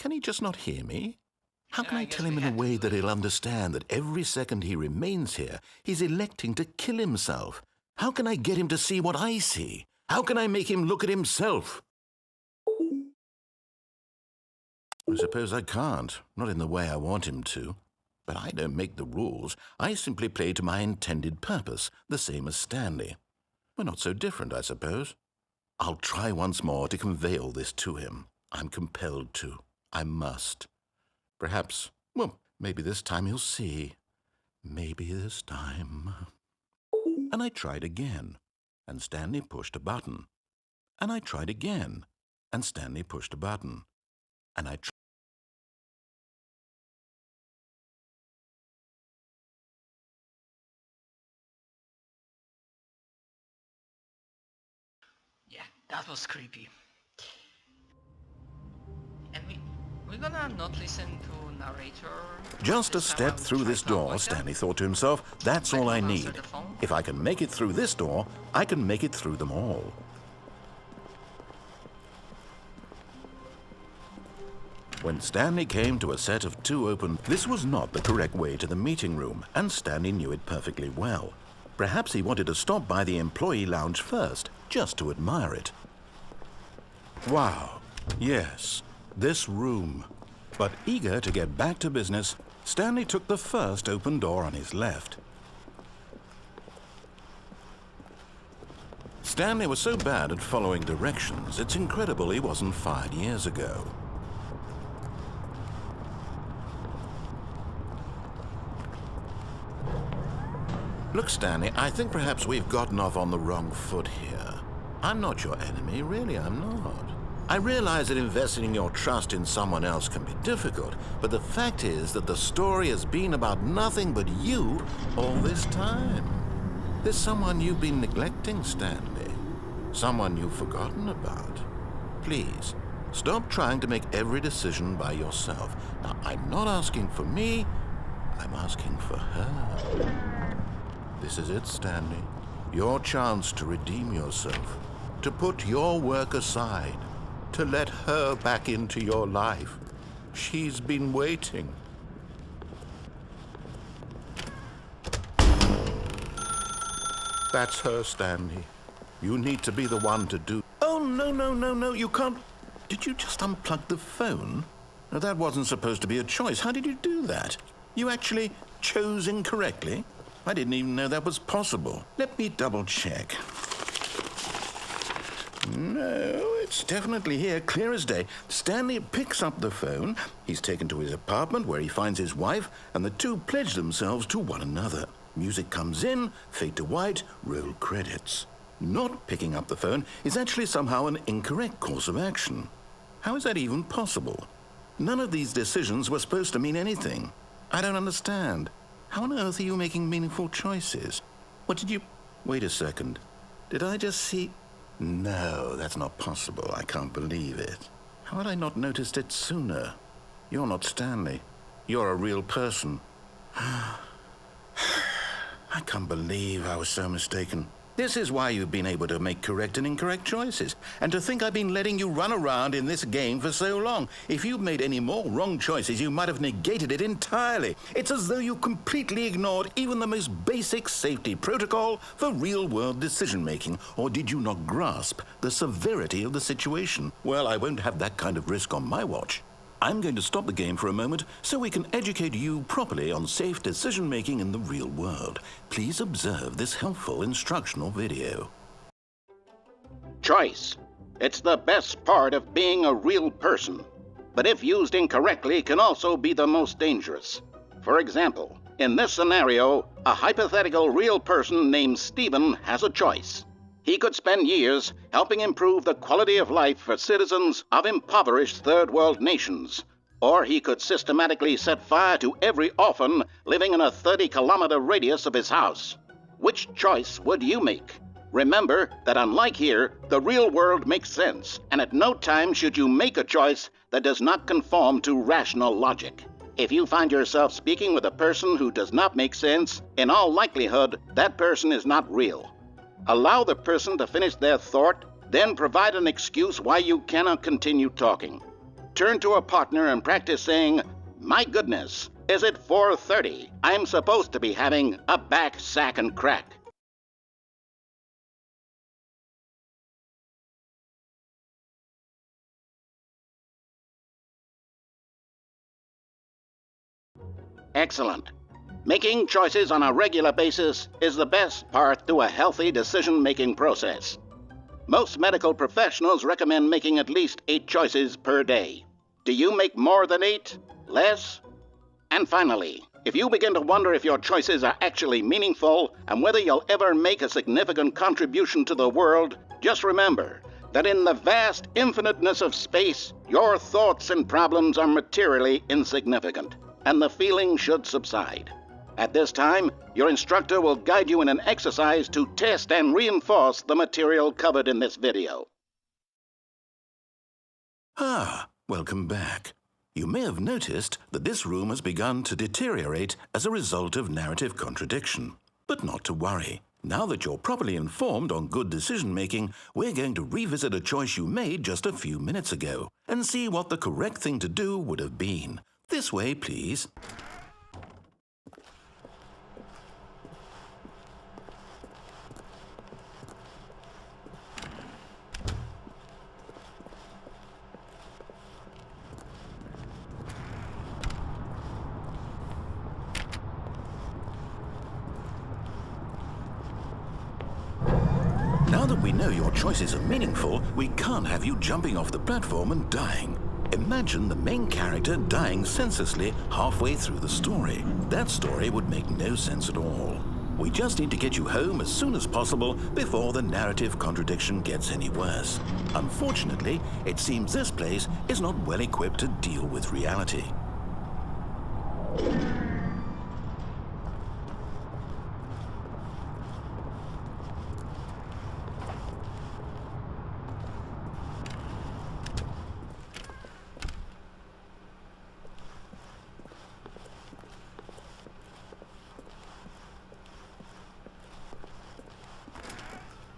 Can he just not hear me? How can I tell him in a way that he'll understand that every second he remains here, he's electing to kill himself? How can I get him to see what I see? How can I make him look at himself? I suppose I can't, not in the way I want him to. But I don't make the rules. I simply play to my intended purpose, the same as Stanley. We're not so different, I suppose. I'll try once more to convey all this to him. I'm compelled to. I must. Perhaps, well, maybe this time he'll see. Maybe this time. And I tried again, and Stanley pushed a button. And I tried again, and Stanley pushed a button. And I tried. Yeah, that was creepy. And we're gonna not listen to narrator. Just a step through this door, Stanley thought to himself. That's all I need. If I can make it through this door, I can make it through them all. When Stanley came to a set of 2 open, this was not the correct way to the meeting room, and Stanley knew it perfectly well. Perhaps he wanted to stop by the employee lounge first, just to admire it. Wow, yes, this room. But eager to get back to business, Stanley took the first open door on his left. Stanley was so bad at following directions, it's incredible he wasn't fired years ago. Look, Stanley, I think perhaps we've gotten off on the wrong foot here. I'm not your enemy, really, I'm not. I realize that investing your trust in someone else can be difficult, but the fact is that the story has been about nothing but you all this time. There's someone you've been neglecting, Stanley. Someone you've forgotten about. Please, stop trying to make every decision by yourself. Now, I'm not asking for me, I'm asking for her. This is it, Stanley. Your chance to redeem yourself, to put your work aside, to let her back into your life. She's been waiting. That's her, Stanley. You need to be the one to do... Oh, no, you can't... Did you just unplug the phone? No, that wasn't supposed to be a choice. How did you do that? You actually chose incorrectly? I didn't even know that was possible. Let me double check. No, it's definitely here, clear as day. Stanley picks up the phone. He's taken to his apartment where he finds his wife, and the two pledge themselves to one another. Music comes in, fade to white, roll credits. Not picking up the phone is actually somehow an incorrect course of action. How is that even possible? None of these decisions were supposed to mean anything. I don't understand. How on earth are you making meaningful choices? What did you... Wait a second. Did I just see... No, that's not possible. I can't believe it. How had I not noticed it sooner? You're not Stanley. You're a real person. I can't believe I was so mistaken. This is why you've been able to make correct and incorrect choices. And to think I've been letting you run around in this game for so long. If you'd made any more wrong choices, you might have negated it entirely. It's as though you completely ignored even the most basic safety protocol for real-world decision-making. Or did you not grasp the severity of the situation? Well, I won't have that kind of risk on my watch. I'm going to stop the game for a moment so we can educate you properly on safe decision-making in the real world. Please observe this helpful instructional video. Choice. It's the best part of being a real person. But if used incorrectly, can also be the most dangerous. For example, in this scenario, a hypothetical real person named Stephen has a choice. He could spend years helping improve the quality of life for citizens of impoverished third world nations. Or he could systematically set fire to every orphan living in a 30-kilometer radius of his house. Which choice would you make? Remember that unlike here, the real world makes sense, and at no time should you make a choice that does not conform to rational logic. If you find yourself speaking with a person who does not make sense, in all likelihood, that person is not real. Allow the person to finish their thought, then provide an excuse why you cannot continue talking. turn to a partner and practice saying, "My goodness, is it 4:30? I'm supposed to be having a back, sack, and crack." Excellent. Making choices on a regular basis is the best part to a healthy decision-making process. Most medical professionals recommend making at least 8 choices per day. Do you make more than 8? Less? And finally, if you begin to wonder if your choices are actually meaningful and whether you'll ever make a significant contribution to the world, just remember that in the vast infiniteness of space, your thoughts and problems are materially insignificant, and the feeling should subside. At this time, your instructor will guide you in an exercise to test and reinforce the material covered in this video. Welcome back. You may have noticed that this room has begun to deteriorate as a result of narrative contradiction. But not to worry. Now that you're properly informed on good decision-making, we're going to revisit a choice you made just a few minutes ago and see what the correct thing to do would have been. This way, please. Now that we know your choices are meaningful, we can't have you jumping off the platform and dying. Imagine the main character dying senselessly halfway through the story. That story would make no sense at all. We just need to get you home as soon as possible before the narrative contradiction gets any worse. Unfortunately, it seems this place is not well equipped to deal with reality.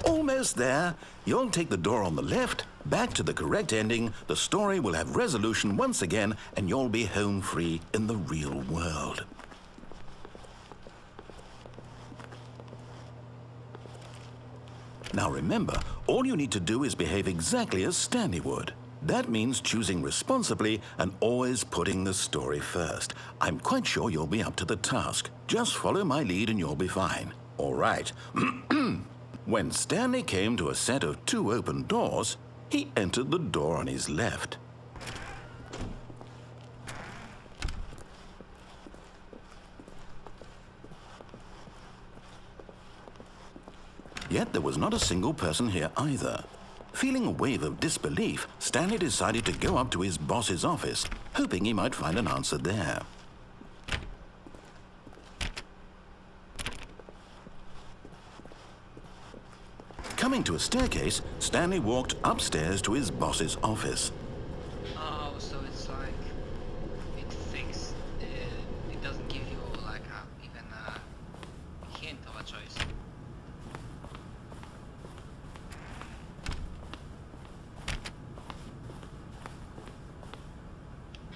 Almost there. You'll take the door on the left, back to the correct ending, the story will have resolution once again, and you'll be home free in the real world. Now remember, all you need to do is behave exactly as Stanley would. That means choosing responsibly and always putting the story first. I'm quite sure you'll be up to the task. Just follow my lead and you'll be fine. All right. When Stanley came to a set of 2 open doors, he entered the door on his left. Yet there was not a single person here either. Feeling a wave of disbelief, Stanley decided to go up to his boss's office, hoping he might find an answer there. Coming to a staircase, Stanley walked upstairs to his boss's office. Oh, so it's like it thinks it doesn't give you like even a hint of a choice.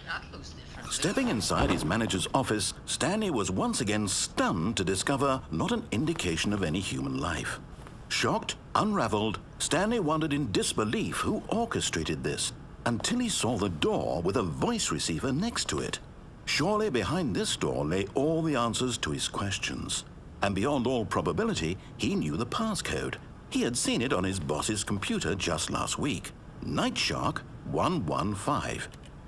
That looks different. Stepping inside his manager's office, Stanley was once again stunned to discover not an indication of any human life. Shocked, unraveled, Stanley wondered in disbelief who orchestrated this, until he saw the door with a voice receiver next to it. Surely behind this door lay all the answers to his questions. And beyond all probability, he knew the passcode. He had seen it on his boss's computer just last week. Night Shark 115.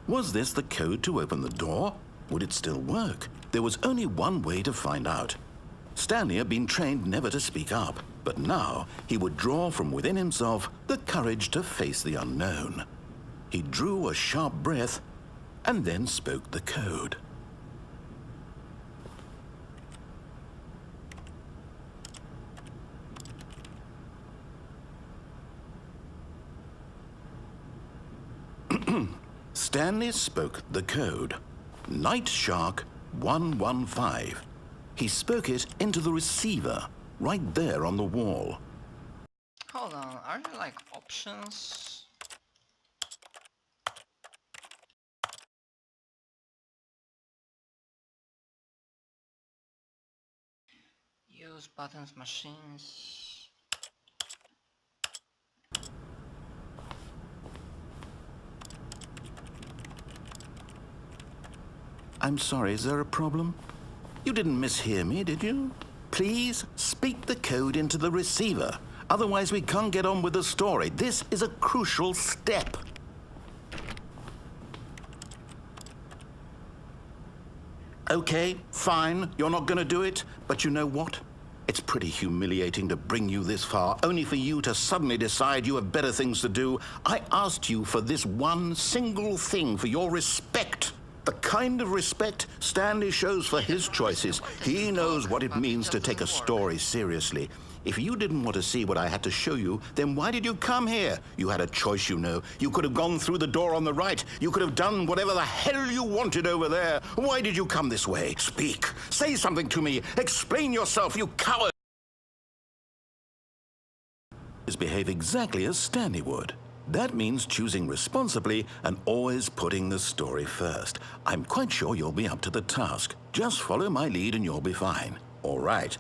Was this the code to open the door? Would it still work? There was only one way to find out. Stanley had been trained never to speak up, but now he would draw from within himself the courage to face the unknown. He drew a sharp breath and then spoke the code. Stanley spoke the code. Night Shark 115. He spoke it into the receiver, right there on the wall. Hold on, are there like options? Use buttons, machines. I'm sorry, is there a problem? You didn't mishear me, did you? Please speak the code into the receiver. Otherwise, we can't get on with the story. This is a crucial step. Okay, fine, you're not going to do it, but you know what? It's pretty humiliating to bring you this far, only for you to suddenly decide you have better things to do. I asked you for this one single thing, for your respect. The kind of respect Stanley shows for his choices. He knows what it means to take a story seriously. If you didn't want to see what I had to show you, then why did you come here? You had a choice, you know. You could have gone through the door on the right. You could have done whatever the hell you wanted over there. Why did you come this way? Speak. Say something to me. Explain yourself, you coward. Behave exactly as Stanley would. That means choosing responsibly and always putting the story first. I'm quite sure you'll be up to the task. Just follow my lead and you'll be fine. All right.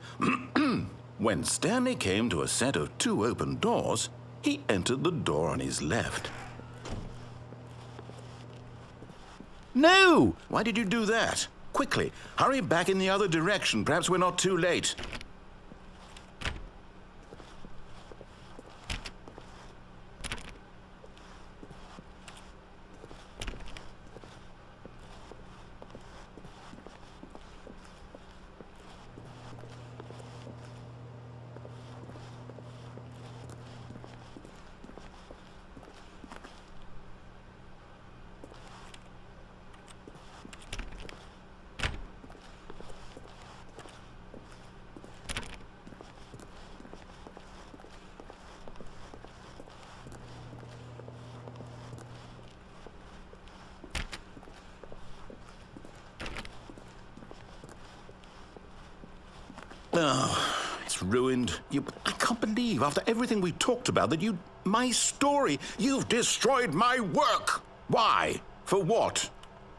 When Stanley came to a set of 2 open doors, he entered the door on his left. No! Why did you do that? Quickly, hurry back in the other direction. Perhaps we're not too late. Oh, it's ruined. I can't believe, after everything we talked about, that my story, you've destroyed my work. Why? For what?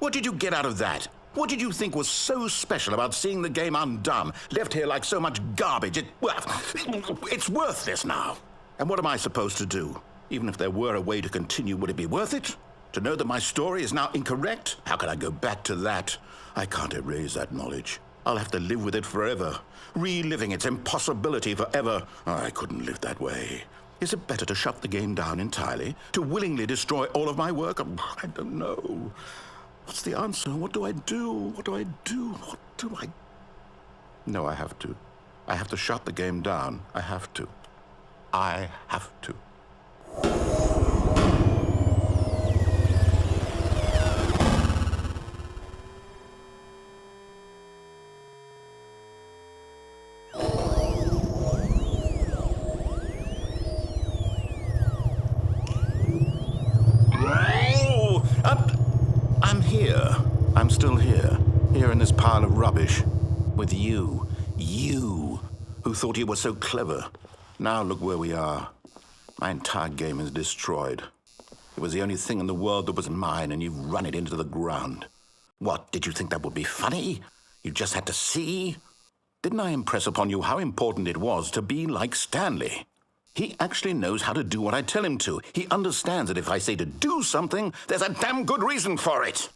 What did you get out of that? What did you think was so special about seeing the game undone, left here like so much garbage? It's worthless now. And what am I supposed to do? Even if there were a way to continue, would it be worth it? To know that my story is now incorrect? How can I go back to that? I can't erase that knowledge. I'll have to live with it forever, reliving its impossibility forever. I couldn't live that way. Is it better to shut the game down entirely? To willingly destroy all of my work? I don't know. What's the answer? What do I do? What do I do? What do I... No, I have to. I have to shut the game down. I have to. I have to. I'm still here in this pile of rubbish, with you who thought you were so clever. Now look where we are. My entire game is destroyed. It was the only thing in the world that was mine, and you've run it into the ground. What, did you think that would be funny? You just had to see? Didn't I impress upon you how important it was to be like Stanley? He actually knows how to do what I tell him to. He understands that if I say to do something, there's a damn good reason for it.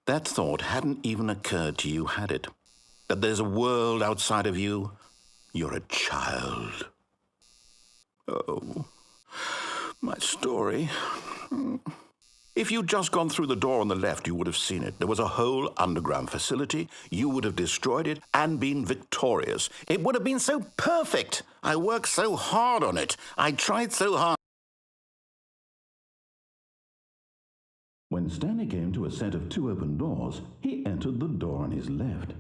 That thought hadn't even occurred to you, had it? That there's a world outside of you? You're a child. Oh, my story. If you'd just gone through the door on the left, you would have seen it. There was a whole underground facility. You would have destroyed it and been victorious. It would have been so perfect. I worked so hard on it. I tried so hard. When Stanley came to a set of 2 open doors, he entered the door on his left.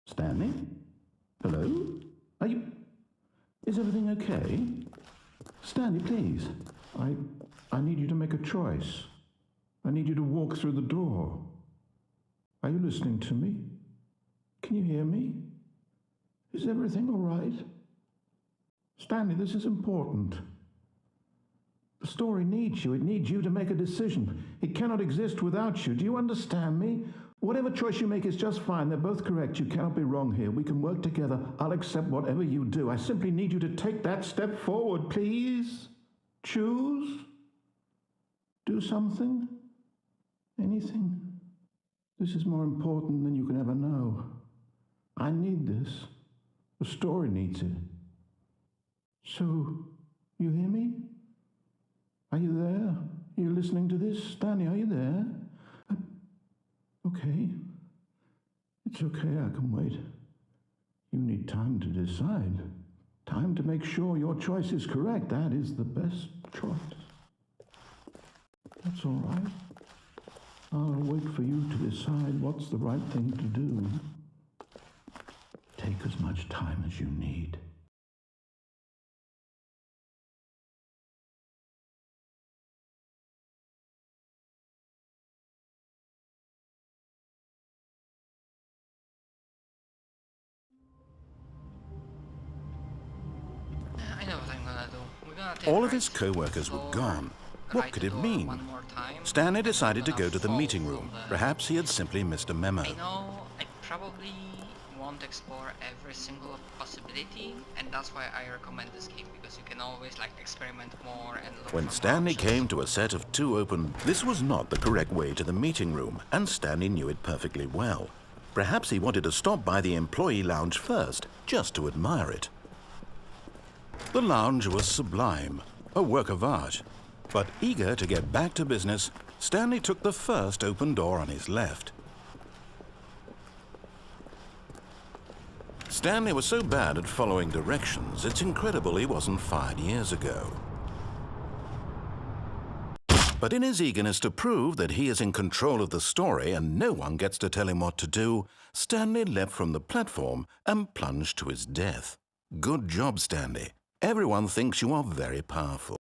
Stanley? Hello? Is everything okay? Stanley, please. I need you to make a choice. I need you to walk through the door. Are you listening to me? Can you hear me? Is everything all right? Stanley, this is important. The story needs you. It needs you to make a decision. It cannot exist without you. Do you understand me? Whatever choice you make is just fine. They're both correct. You cannot be wrong here. We can work together. I'll accept whatever you do. I simply need you to take that step forward, please. Choose. Do something. Anything. This is more important than you can ever know. I need this. The story needs it. So, you hear me? Are you there? Are you listening to this? Stanley, are you there? Okay. It's okay, I can wait. You need time to decide. Time to make sure your choice is correct. That is the best choice. That's all right. I'll wait for you to decide what's the right thing to do. Take as much time as you need. I know what I'm gonna do. We're gonna take All of right his co-workers were door, gone. right What could the it door mean? one more time, Stanley and decided to we're gonna go to the fall meeting from room. the- Perhaps he had simply missed a memo. I know I probably won't explore every single possibility, and that's why I recommend this game, because you can always like experiment more and look When for Stanley options. came to a set of two open, this was not the correct way to the meeting room, and Stanley knew it perfectly well. Perhaps he wanted to stop by the employee lounge first, just to admire it. The lounge was sublime, a work of art. But eager to get back to business, Stanley took the first open door on his left. Stanley was so bad at following directions, it's incredible he wasn't fired years ago. But in his eagerness to prove that he is in control of the story and no one gets to tell him what to do, Stanley leapt from the platform and plunged to his death. Good job, Stanley. Everyone thinks you are very powerful.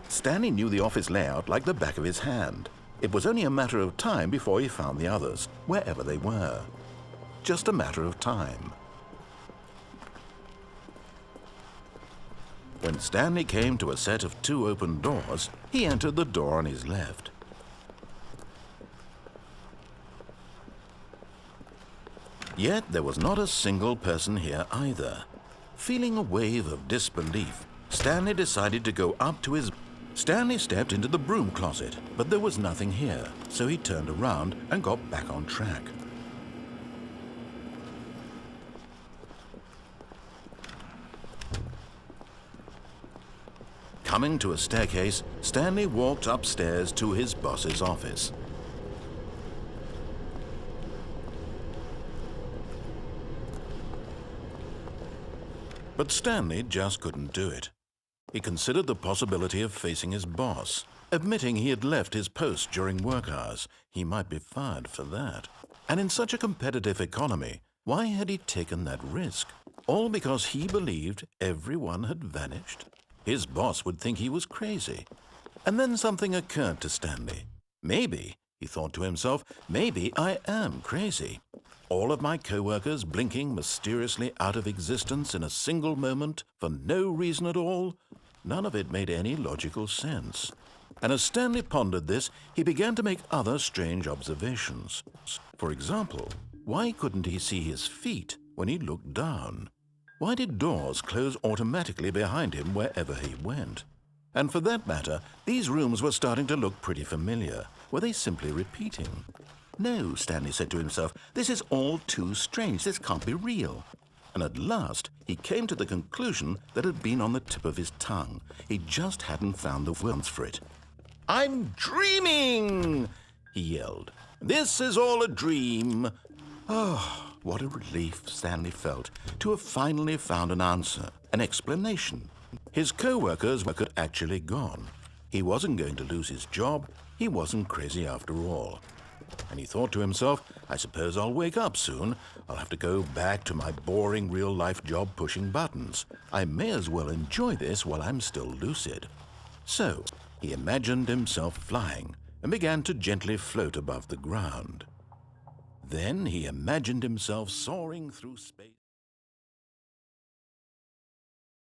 Stanley knew the office layout like the back of his hand. It was only a matter of time before he found the others, wherever they were. Just a matter of time. When Stanley came to a set of two open doors, he entered the door on his left. Yet there was not a single person here either. Feeling a wave of disbelief, Stanley decided to go up to his... Stanley stepped into the broom closet, but there was nothing here, so he turned around and got back on track. Coming to a staircase, Stanley walked upstairs to his boss's office. But Stanley just couldn't do it. He considered the possibility of facing his boss. Admitting he had left his post during work hours, he might be fired for that. And in such a competitive economy, why had he taken that risk? All because he believed everyone had vanished? His boss would think he was crazy. And then something occurred to Stanley. Maybe, he thought to himself, maybe I am crazy. All of my co-workers blinking mysteriously out of existence in a single moment for no reason at all? None of it made any logical sense. And as Stanley pondered this, he began to make other strange observations. For example, why couldn't he see his feet when he looked down? Why did doors close automatically behind him wherever he went? And for that matter, these rooms were starting to look pretty familiar. Were they simply repeating? No, Stanley said to himself, this is all too strange. This can't be real. And at last, he came to the conclusion that had been on the tip of his tongue. He just hadn't found the words for it. "I'm dreaming!" he yelled. "This is all a dream." Oh, what a relief Stanley felt to have finally found an answer, an explanation. His co-workers were actually gone. He wasn't going to lose his job. He wasn't crazy after all. And he thought to himself, I suppose I'll wake up soon. I'll have to go back to my boring real-life job pushing buttons. I may as well enjoy this while I'm still lucid. So, he imagined himself flying and began to gently float above the ground. Then he imagined himself soaring through space.